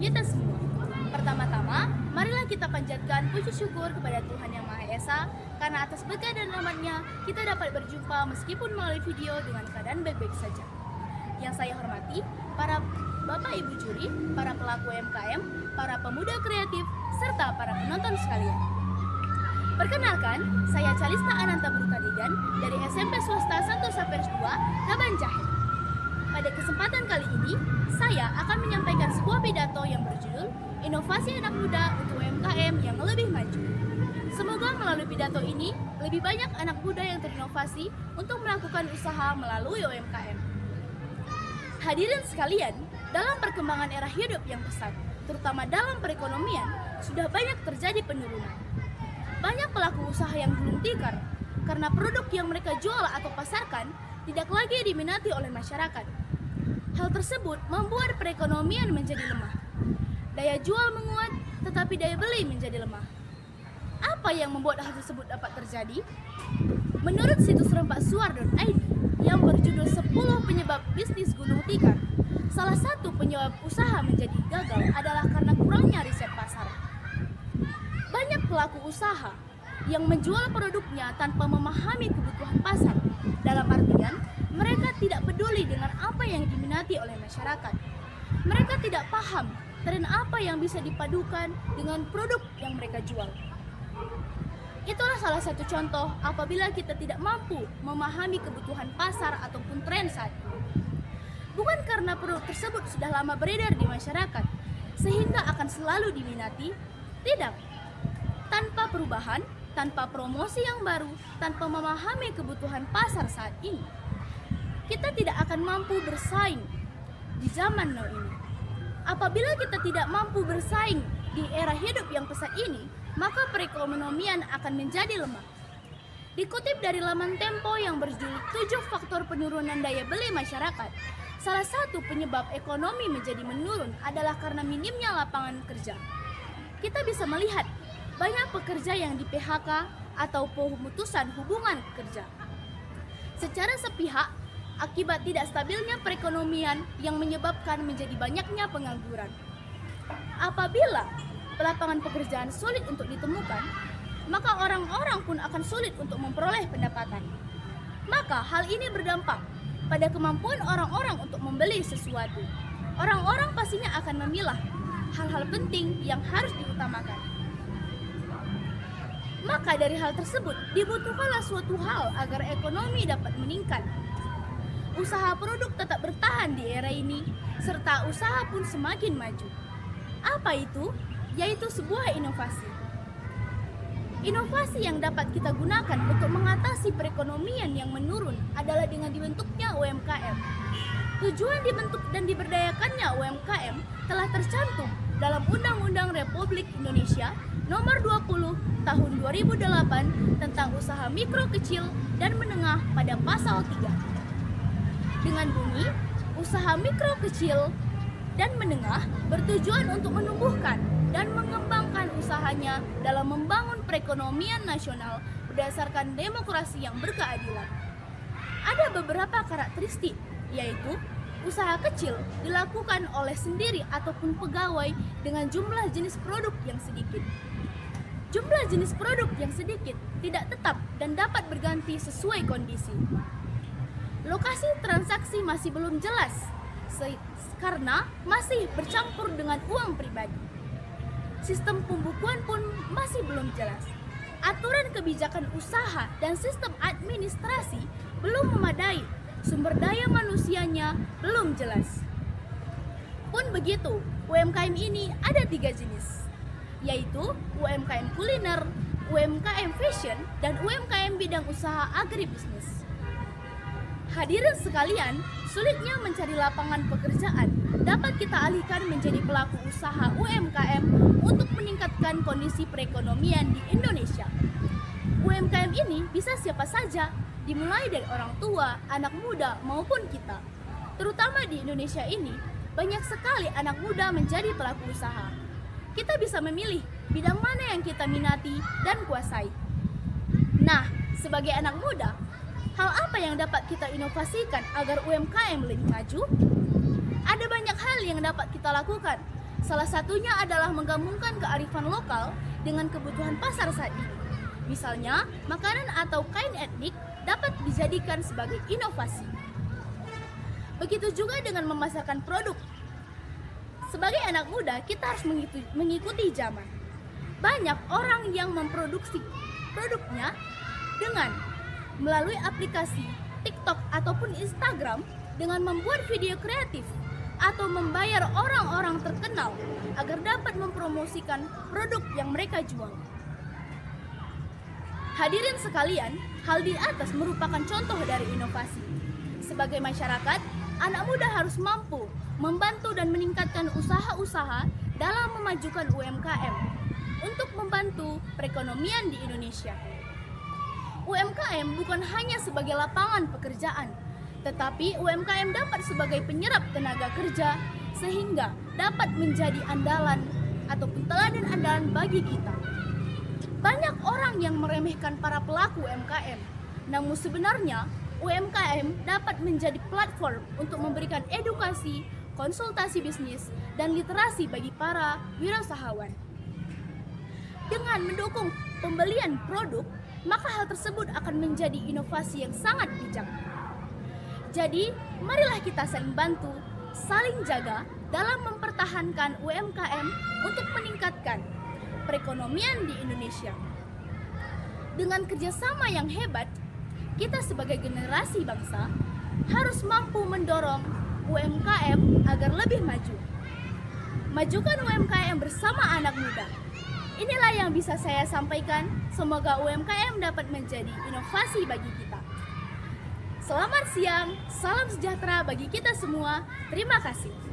kita semua. Pertama-tama, marilah kita panjatkan puji syukur kepada Tuhan Yang Maha Esa, karena atas berkat dan rahmat-Nya kita dapat berjumpa meskipun melalui video dengan keadaan baik-baik saja. Yang saya hormati, para Bapak Ibu juri, para pelaku UMKM, para pemuda kreatif, serta para penonton sekalian. Perkenalkan, saya Calista Ananta Brutadigan dari SMP Swasta Santosa Pers 2, Taban Jahe. Pada kesempatan kali ini, saya akan menyampaikan sebuah pidato yang berjudul Inovasi Anak Muda untuk UMKM yang Lebih Maju. Semoga melalui pidato ini, lebih banyak anak muda yang terinovasi untuk melakukan usaha melalui UMKM. Hadirin sekalian, dalam perkembangan era hidup yang pesat, terutama dalam perekonomian, sudah banyak terjadi penurunan. Banyak pelaku usaha yang gulung tikar karena produk yang mereka jual atau pasarkan tidak lagi diminati oleh masyarakat. Hal tersebut membuat perekonomian menjadi lemah. Daya jual menguat, tetapi daya beli menjadi lemah. Apa yang membuat hal tersebut dapat terjadi? Menurut situs rempaksuar.id yang berjudul 10 penyebab bisnis gulung tikar, salah satu penyebab usaha menjadi gagal adalah karena kurangnya riset pasar. Banyak pelaku usaha yang menjual produknya tanpa memahami kebutuhan pasar. Dalam artian, mereka tidak peduli dengan apa yang diminati oleh masyarakat. Mereka tidak paham tren apa yang bisa dipadukan dengan produk yang mereka jual. Itulah salah satu contoh apabila kita tidak mampu memahami kebutuhan pasar ataupun tren saat ini. Bukan karena produk tersebut sudah lama beredar di masyarakat, sehingga akan selalu diminati. Tidak. Tanpa perubahan, tanpa promosi yang baru, tanpa memahami kebutuhan pasar saat ini, kita tidak akan mampu bersaing di zaman now ini. Apabila kita tidak mampu bersaing di era hidup yang pesat ini, maka perekonomian akan menjadi lemah. Dikutip dari laman Tempo yang berjudul 7 faktor penurunan daya beli masyarakat, salah satu penyebab ekonomi menjadi menurun adalah karena minimnya lapangan kerja. Kita bisa melihat banyak pekerja yang di PHK atau pemutusan hubungan kerja secara sepihak akibat tidak stabilnya perekonomian yang menyebabkan menjadi banyaknya pengangguran. Apabila lapangan pekerjaan sulit untuk ditemukan, maka orang-orang pun akan sulit untuk memperoleh pendapatan. Maka hal ini berdampak pada kemampuan orang-orang untuk membeli sesuatu. Orang-orang pastinya akan memilah hal-hal penting yang harus diutamakan. Maka dari hal tersebut dibutuhkanlah suatu hal agar ekonomi dapat meningkat. Usaha produk tetap bertahan di era ini, serta usaha pun semakin maju. Apa itu? Yaitu sebuah inovasi. Inovasi yang dapat kita gunakan untuk mengatasi perekonomian yang menurun adalah dengan dibentuknya UMKM. Tujuan dibentuk dan diberdayakannya UMKM telah tercantum dalam Undang-Undang Republik Indonesia Nomor 20 Tahun 2008 tentang usaha mikro, kecil, dan menengah pada pasal 3. Dengan bunyi, usaha mikro, kecil, dan menengah bertujuan untuk menumbuhkan dan mengembangkan usahanya dalam membangun perekonomian nasional berdasarkan demokrasi yang berkeadilan. Ada beberapa karakteristik, yaitu usaha kecil dilakukan oleh sendiri ataupun pegawai dengan jumlah jenis produk yang sedikit. Jumlah jenis produk yang sedikit tidak tetap dan dapat berganti sesuai kondisi. Lokasi transaksi masih belum jelas karena masih bercampur dengan uang pribadi. Sistem pembukuan pun masih belum jelas. Aturan kebijakan usaha dan sistem administrasi belum memadai. Sumber daya manusianya belum jelas. Pun begitu, UMKM ini ada 3 jenis, yaitu UMKM kuliner, UMKM fashion, dan UMKM bidang usaha agribisnis. Hadirin sekalian, sulitnya mencari lapangan pekerjaan dapat kita alihkan menjadi pelaku usaha UMKM untuk meningkatkan kondisi perekonomian di Indonesia. UMKM ini bisa siapa saja, dimulai dari orang tua, anak muda, maupun kita. Terutama di Indonesia ini, banyak sekali anak muda menjadi pelaku usaha. Kita bisa memilih bidang mana yang kita minati dan kuasai. Nah, sebagai anak muda, hal apa yang dapat kita inovasikan agar UMKM lebih maju? Ada banyak hal yang dapat kita lakukan. Salah satunya adalah menggabungkan kearifan lokal dengan kebutuhan pasar saat ini. Misalnya, makanan atau kain etnik dapat dijadikan sebagai inovasi. Begitu juga dengan memasarkan produk. Sebagai anak muda, kita harus mengikuti zaman. Banyak orang yang memproduksi produknya dengan melalui aplikasi TikTok ataupun Instagram dengan membuat video kreatif atau membayar orang-orang terkenal agar dapat mempromosikan produk yang mereka jual. Hadirin sekalian, hal di atas merupakan contoh dari inovasi. Sebagai masyarakat, anak muda harus mampu membantu dan meningkatkan usaha-usaha dalam memajukan UMKM untuk membantu perekonomian di Indonesia. UMKM bukan hanya sebagai lapangan pekerjaan, tetapi UMKM dapat sebagai penyerap tenaga kerja sehingga dapat menjadi andalan ataupun teladan andalan bagi kita. Banyak orang yang meremehkan para pelaku UMKM, namun sebenarnya UMKM dapat menjadi platform untuk memberikan edukasi, konsultasi bisnis, dan literasi bagi para wirausahawan. Dengan mendukung pembelian produk, maka hal tersebut akan menjadi inovasi yang sangat bijak. Jadi, marilah kita saling bantu, saling jaga dalam mempertahankan UMKM untuk meningkatkan perekonomian di Indonesia. Dengan kerjasama yang hebat, kita sebagai generasi bangsa harus mampu mendorong UMKM agar lebih maju. Majukan UMKM bersama anak muda. Inilah yang bisa saya sampaikan. Semoga UMKM dapat menjadi inovasi bagi kita. Selamat siang, salam sejahtera bagi kita semua. Terima kasih.